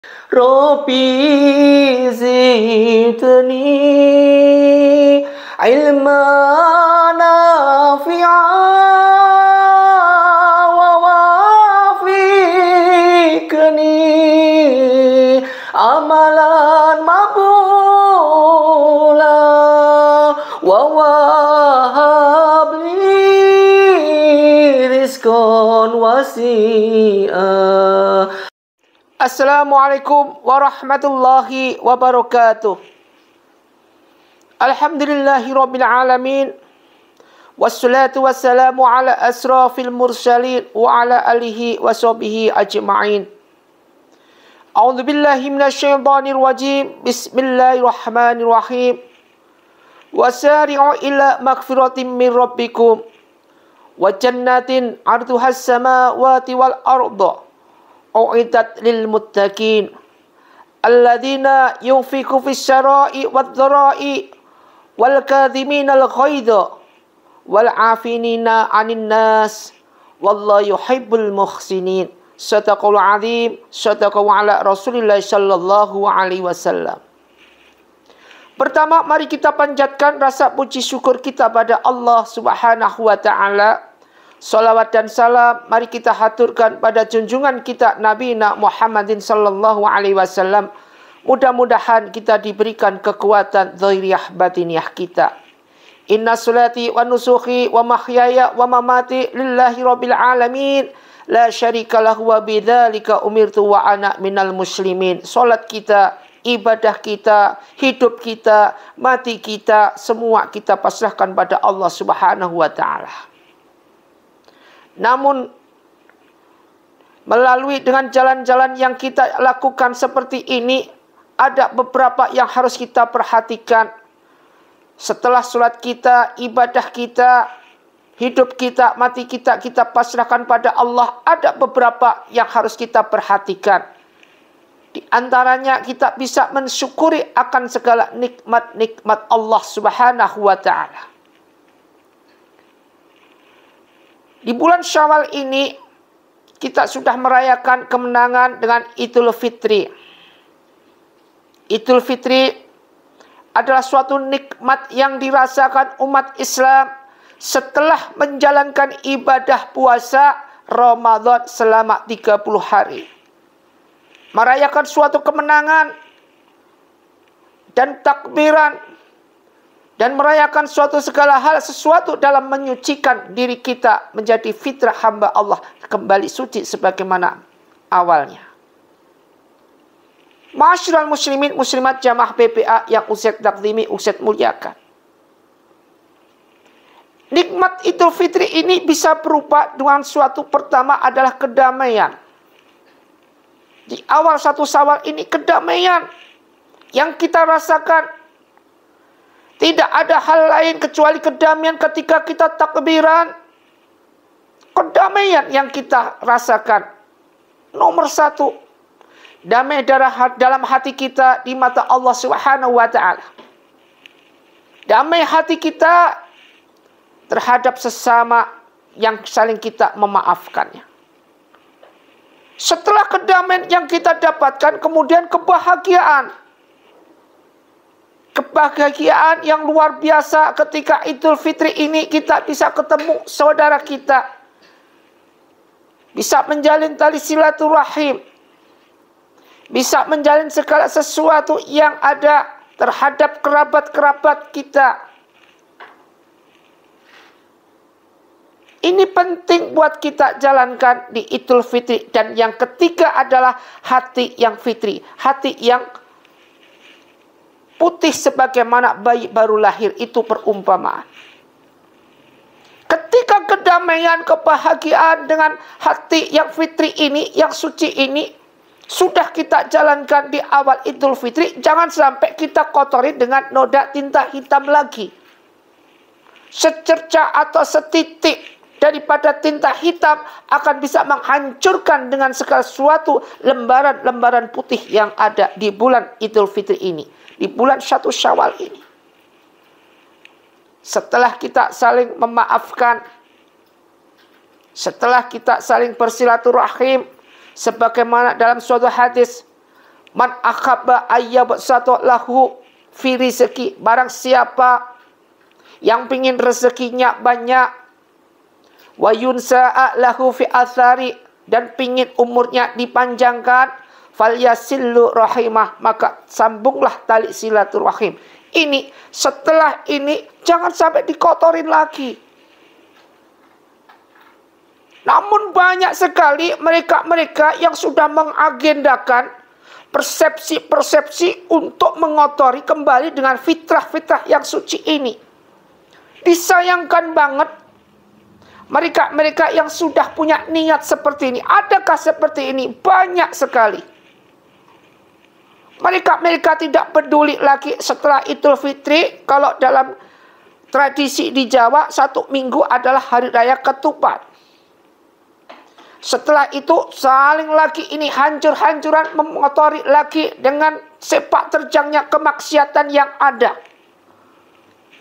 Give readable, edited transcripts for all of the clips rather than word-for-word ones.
Rabbi zidni ilman nafi'an wa wafiqni amalan maqbula wa wahabli rizqan wasi'a. Assalamualaikum warahmatullahi wabarakatuh. Alhamdulillahirabbil alamin. Wassalatu wassalamu ala asrafil mursalin wa ala alihi washabihi ajma'in. A'udzu billahi minasyaitonir rajim. Bismillahirrahmanirrahim. Wasari'u ila magfiratin min rabbikum wa jannatin 'arduhas samawati wal ardu. U'iddat lil muttaqin alladzina yunfiqu fis syara'i wad dhara'i wal kadhimina al ghaidha wal 'afinina 'anil nas wallahu yuhibbul muhsinin. Shadaqal 'azim. Shadaqa ala Rasulillah sallallahu alaihi wasallam. Pertama, mari kita panjatkan rasa puji syukur kita pada Allah Subhanahu wa taala. Salawat dan salam mari kita haturkan pada junjungan kita Nabi Muhammadin sallallahu alaihi wasallam. Mudah-mudahan kita diberikan kekuatan zahiriyah batiniyah kita. Inna salati wa nusuki wa mahyaya wa mamati lillahi rabbil alamin. La syarika lahu wa bidzalika umirtu wa ana minal muslimin. Salat kita, ibadah kita, hidup kita, mati kita, semua kita pasrahkan pada Allah Subhanahu wa taala. Namun melalui dengan jalan-jalan yang kita lakukan seperti ini, ada beberapa yang harus kita perhatikan. Setelah sholat kita, ibadah kita, hidup kita, mati kita, kita pasrahkan pada Allah. Ada beberapa yang harus kita perhatikan. Di antaranya kita bisa mensyukuri akan segala nikmat-nikmat Allah Subhanahu wa ta'ala. Di bulan Syawal ini kita sudah merayakan kemenangan dengan Idul Fitri. Idul Fitri adalah suatu nikmat yang dirasakan umat Islam setelah menjalankan ibadah puasa Ramadan selama 30 hari. Merayakan suatu kemenangan dan takbiran dan merayakan suatu segala hal, sesuatu dalam menyucikan diri kita menjadi fitrah hamba Allah, kembali suci sebagaimana awalnya. Ma'asyiral muslimin muslimat jamaah PPA yang Ustaz takzimi, Ustaz muliakan. Nikmat Idul Fitri ini bisa berupa dengan suatu pertama adalah kedamaian. Di awal satu Syawal ini kedamaian yang kita rasakan. Tidak ada hal lain kecuali kedamaian ketika kita takbiran. Kedamaian yang kita rasakan. Nomor satu, damai dalam hati kita di mata Allah Subhanahu wa ta'ala. Damai hati kita terhadap sesama yang saling kita memaafkannya. Setelah kedamaian yang kita dapatkan, kemudian kebahagiaan. Kebahagiaan yang luar biasa ketika Idul Fitri ini kita bisa ketemu saudara kita. Bisa menjalin tali silaturahim. Bisa menjalin segala sesuatu yang ada terhadap kerabat-kerabat kita. Ini penting buat kita jalankan di Idul Fitri. Dan yang ketiga adalah hati yang fitri. Hati yang putih sebagaimana bayi baru lahir, itu perumpamaan. Ketika kedamaian, kebahagiaan dengan hati yang fitri ini, yang suci ini, sudah kita jalankan di awal Idul Fitri, jangan sampai kita kotori dengan noda tinta hitam lagi. Secerca atau setitik daripada tinta hitam akan bisa menghancurkan dengan segala sesuatu lembaran-lembaran putih yang ada di bulan Idul Fitri ini. Di bulan 1 Syawal ini. Setelah kita saling memaafkan, setelah kita saling bersilaturahim, sebagaimana dalam suatu hadis Man akhabba ayyabsatu lahu fi rizqi, barang siapa yang pingin rezekinya banyak, wa yunsa'a lahu fi athari, dan pingin umurnya dipanjangkan, falyasillu rahimah, maka sambunglah tali silaturahim. Ini setelah ini jangan sampai dikotorin lagi. Namun banyak sekali mereka-mereka yang sudah mengagendakan persepsi-persepsi untuk mengotori kembali dengan fitrah-fitrah yang suci ini. Disayangkan banget mereka-mereka yang sudah punya niat seperti ini. Adakah seperti ini? Banyak sekali. Mereka tidak peduli lagi setelah Idul Fitri. Kalau dalam tradisi di Jawa, 1 minggu adalah Hari Raya Ketupat. Setelah itu saling lagi ini hancur-hancuran mengotori lagi dengan sepak terjangnya kemaksiatan yang ada.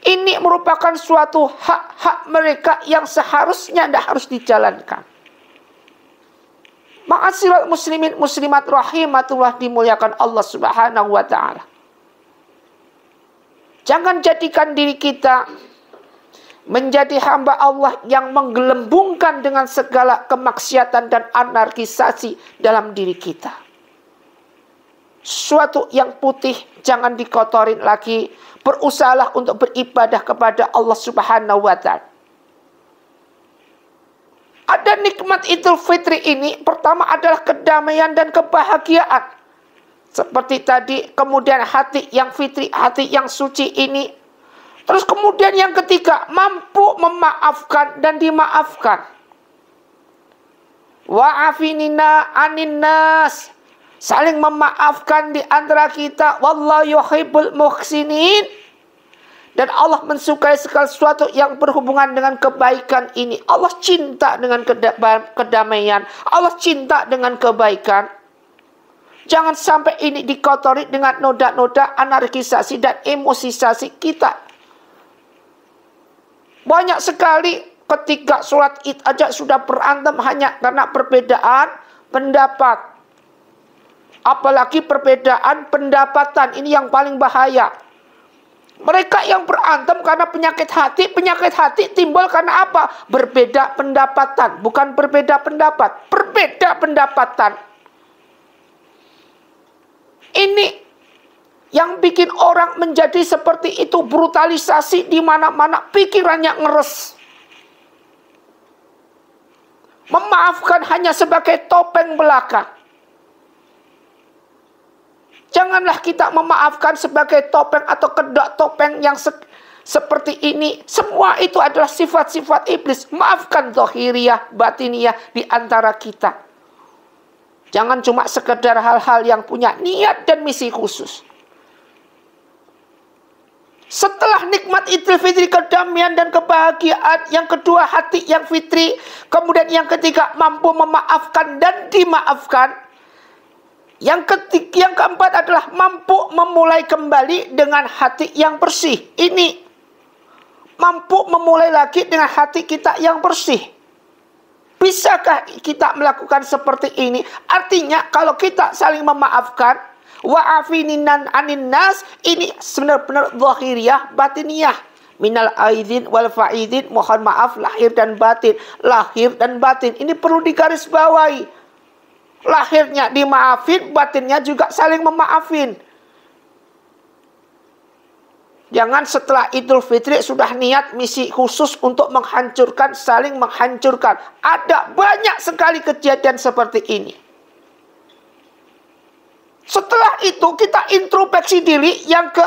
Ini merupakan suatu hak-hak mereka yang seharusnya tidak harus dijalankan. Ma'asyiral muslimin muslimat rahimatullah, dimuliakan Allah Subhanahu wa ta'ala. Jangan jadikan diri kita menjadi hamba Allah yang menggelembungkan dengan segala kemaksiatan dan anarkisasi dalam diri kita. Suatu yang putih jangan dikotorin lagi. Berusahalah untuk beribadah kepada Allah Subhanahu wa ta'ala. Ada nikmat Idul Fitri ini, pertama adalah kedamaian dan kebahagiaan. Seperti tadi, kemudian hati yang fitri, hati yang suci ini. Terus kemudian yang ketiga, mampu memaafkan dan dimaafkan. Wa'afinina anin nas, saling memaafkan di antara kita. Wallahu yuhibbul muhsinin. Dan Allah mensukai segala sesuatu yang berhubungan dengan kebaikan ini. Allah cinta dengan kedamaian. Allah cinta dengan kebaikan. Jangan sampai ini dikotori dengan noda-noda anarkisasi dan emosisasi kita. Banyak sekali ketika sholat id aja sudah berantem hanya karena perbedaan pendapat. Apalagi perbedaan pendapatan, ini yang paling bahaya. Mereka yang berantem karena penyakit hati timbul karena apa? Berbeda pendapatan, bukan berbeda pendapat, berbeda pendapatan. Ini yang bikin orang menjadi seperti itu, brutalisasi di mana-mana, pikirannya ngeres. Memaafkan hanya sebagai topeng belaka. Janganlah kita memaafkan sebagai topeng atau kedok topeng yang seperti ini. Semua itu adalah sifat-sifat iblis. Maafkan zahiriyah, batiniyah di antara kita. Jangan cuma sekedar hal-hal yang punya niat dan misi khusus. Setelah nikmat Idul Fitri, kedamaian dan kebahagiaan, yang kedua hati yang fitri, kemudian yang ketiga mampu memaafkan dan dimaafkan. Yang keempat adalah mampu memulai kembali dengan hati yang bersih. Ini mampu memulai lagi dengan hati kita yang bersih. Bisakah kita melakukan seperti ini? Artinya kalau kita saling memaafkan, wa'afininan anin nas, ini benar-benar zahiriyah, batiniyah. Minal aidin wal faidin, mohon maaf lahir dan batin. Lahir dan batin ini perlu digarisbawahi. Lahirnya dimaafin, batinnya juga saling memaafin. Jangan setelah Idul Fitri sudah niat misi khusus untuk menghancurkan, saling menghancurkan. Ada banyak sekali kejadian seperti ini. Setelah itu kita introspeksi diri. Yang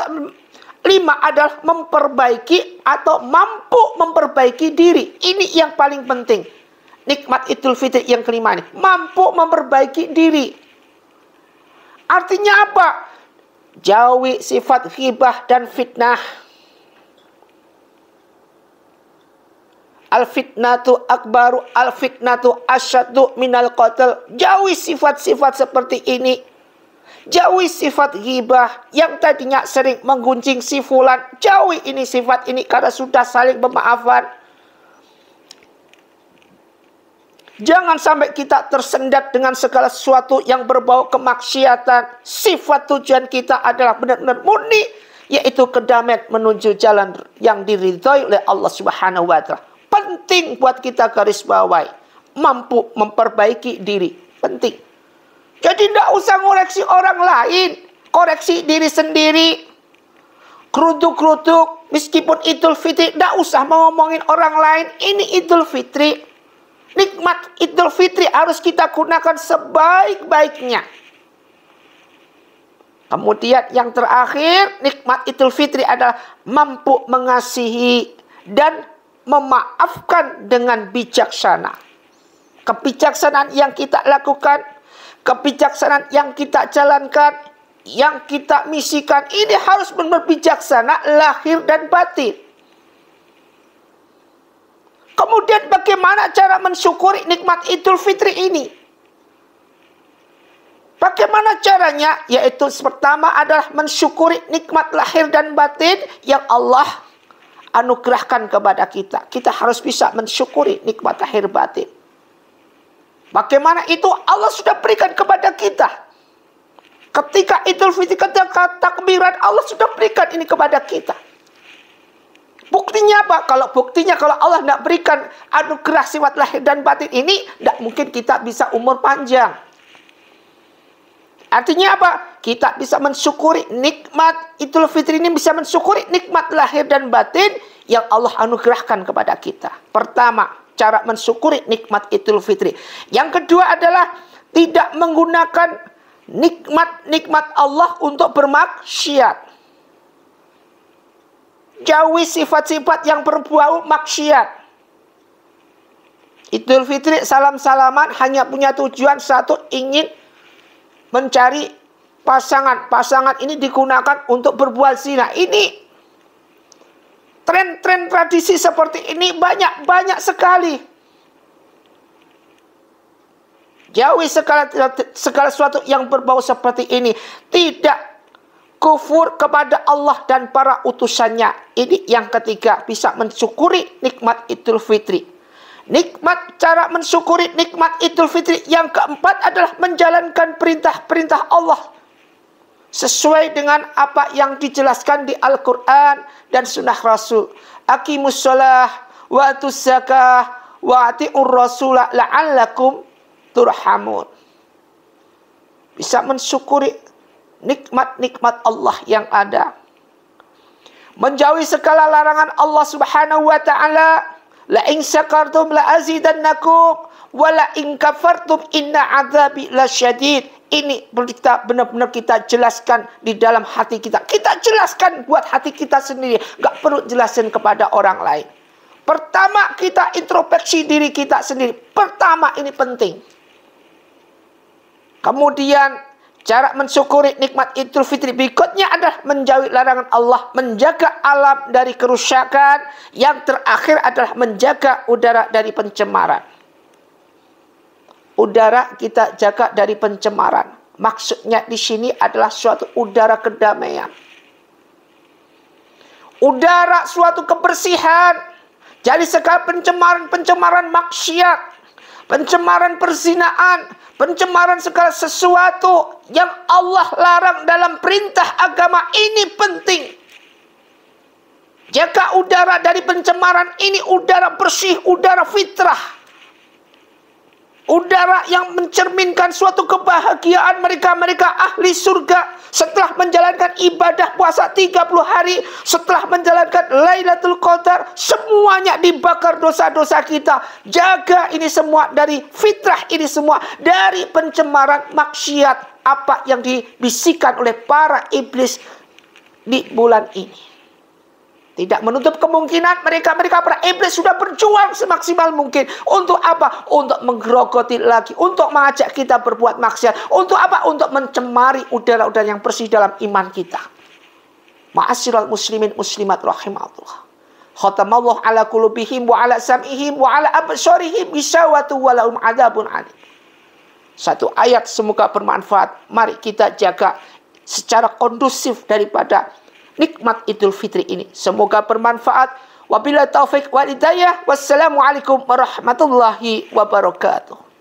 kelima adalah memperbaiki atau mampu memperbaiki diri. Ini yang paling penting. Nikmat Idul Fitri yang kelima ini, mampu memperbaiki diri. Artinya apa? Jauhi sifat ghibah dan fitnah. Al-fitnatu akbaru, al-fitnatu asyaddu minal qatl. Jauhi sifat-sifat seperti ini. Jauhi sifat ghibah yang tadinya sering menggunjing si fulan. Jauhi ini sifat ini karena sudah saling memaafkan. Jangan sampai kita tersendat dengan segala sesuatu yang berbau kemaksiatan. Sifat tujuan kita adalah benar-benar murni, yaitu kedamaian menuju jalan yang diridhoi oleh Allah Subhanahu wa Ta'ala. Penting buat kita garis bawahi, mampu memperbaiki diri, penting. Jadi tidak usah ngoreksi orang lain, koreksi diri sendiri. Keruduk-keruduk, meskipun Idul Fitri, tidak usah ngomongin orang lain. Ini Idul Fitri. Nikmat Idul Fitri harus kita gunakan sebaik-baiknya. Kemudian yang terakhir, nikmat Idul Fitri adalah mampu mengasihi dan memaafkan dengan bijaksana. Kebijaksanaan yang kita lakukan, kebijaksanaan yang kita jalankan, yang kita misikan, ini harus benar-benar bijaksana lahir dan batin. Kemudian bagaimana cara mensyukuri nikmat Idul Fitri ini? Bagaimana caranya? Yaitu pertama adalah mensyukuri nikmat lahir dan batin yang Allah anugerahkan kepada kita. Kita harus bisa mensyukuri nikmat lahir batin. Bagaimana itu? Allah sudah berikan kepada kita. Ketika Idul Fitri, ketika takbiran, Allah sudah berikan ini kepada kita. Buktinya apa? Kalau Allah tidak berikan anugerah sifat lahir dan batin ini, tidak mungkin kita bisa umur panjang. Artinya apa? Kita bisa mensyukuri nikmat Idul Fitri ini, bisa mensyukuri nikmat lahir dan batin yang Allah anugerahkan kepada kita. Pertama, cara mensyukuri nikmat Idul Fitri. Yang kedua adalah tidak menggunakan nikmat Allah untuk bermaksiat. Jauhi sifat-sifat yang berbau maksiat. Idul Fitri salam-salaman hanya punya tujuan satu, ingin mencari pasangan. Pasangan ini digunakan untuk berbuat zina. Ini tren-tren tradisi seperti ini banyak sekali. Jauhi segala sesuatu yang berbau seperti ini. Tidak kufur kepada Allah dan para utusannya. Ini yang ketiga, bisa mensyukuri nikmat Idul Fitri. Cara mensyukuri nikmat Idul Fitri yang keempat adalah menjalankan perintah-perintah Allah sesuai dengan apa yang dijelaskan di Al-Quran dan Sunnah Rasul. Aqimus shalah wa atuz zakah wa ati'ur rasulah la'allakum turhamun. Bisa mensyukuri nikmat-nikmat Allah yang ada. Menjauhi segala larangan Allah Subhanahu wa Ta'ala. La in syakartum la azidannakum wa la in kafartum inna adzabi lasyadid. Ini benar-benar kita jelaskan di dalam hati kita. Kita jelaskan buat hati kita sendiri. Gak perlu jelasin kepada orang lain. Pertama, kita introspeksi diri kita sendiri. Pertama, ini penting. Kemudian cara mensyukuri nikmat Idul Fitri berikutnya adalah menjauhi larangan Allah, menjaga alam dari kerusakan. Yang terakhir adalah menjaga udara dari pencemaran. Udara kita jaga dari pencemaran. Maksudnya di sini adalah suatu udara kedamaian. Udara suatu kebersihan. Jadi segala pencemaran maksiat, pencemaran perzinaan, pencemaran segala sesuatu yang Allah larang dalam perintah agama ini penting. Jaga udara dari pencemaran ini, udara bersih, udara fitrah. Udara yang mencerminkan suatu kebahagiaan mereka ahli surga. Setelah menjalankan ibadah puasa 30 hari, setelah menjalankan Lailatul Qadar, semuanya dibakar dosa-dosa kita. Jaga ini semua dari fitrah, ini semua dari pencemaran maksiat. Apa yang dibisikkan oleh para iblis di bulan ini. Tidak menutup kemungkinan mereka para iblis sudah berjuang semaksimal mungkin. Untuk apa? Untuk menggerogoti lagi. Untuk mengajak kita berbuat maksiat. Untuk apa? Untuk mencemari udara-udara yang bersih dalam iman kita. Ma'asyiral muslimin muslimat rahimahullah. Khatamallahu ala qulubihim wa ala sam'ihim wa ala absarihim bisawatu wa lahum adzabun alim. Satu ayat semoga bermanfaat. Mari kita jaga secara kondusif daripada nikmat Idul Fitri ini. Semoga bermanfaat. Wabillahi taufik wal hidayah. Wassalamualaikum warahmatullahi wabarakatuh.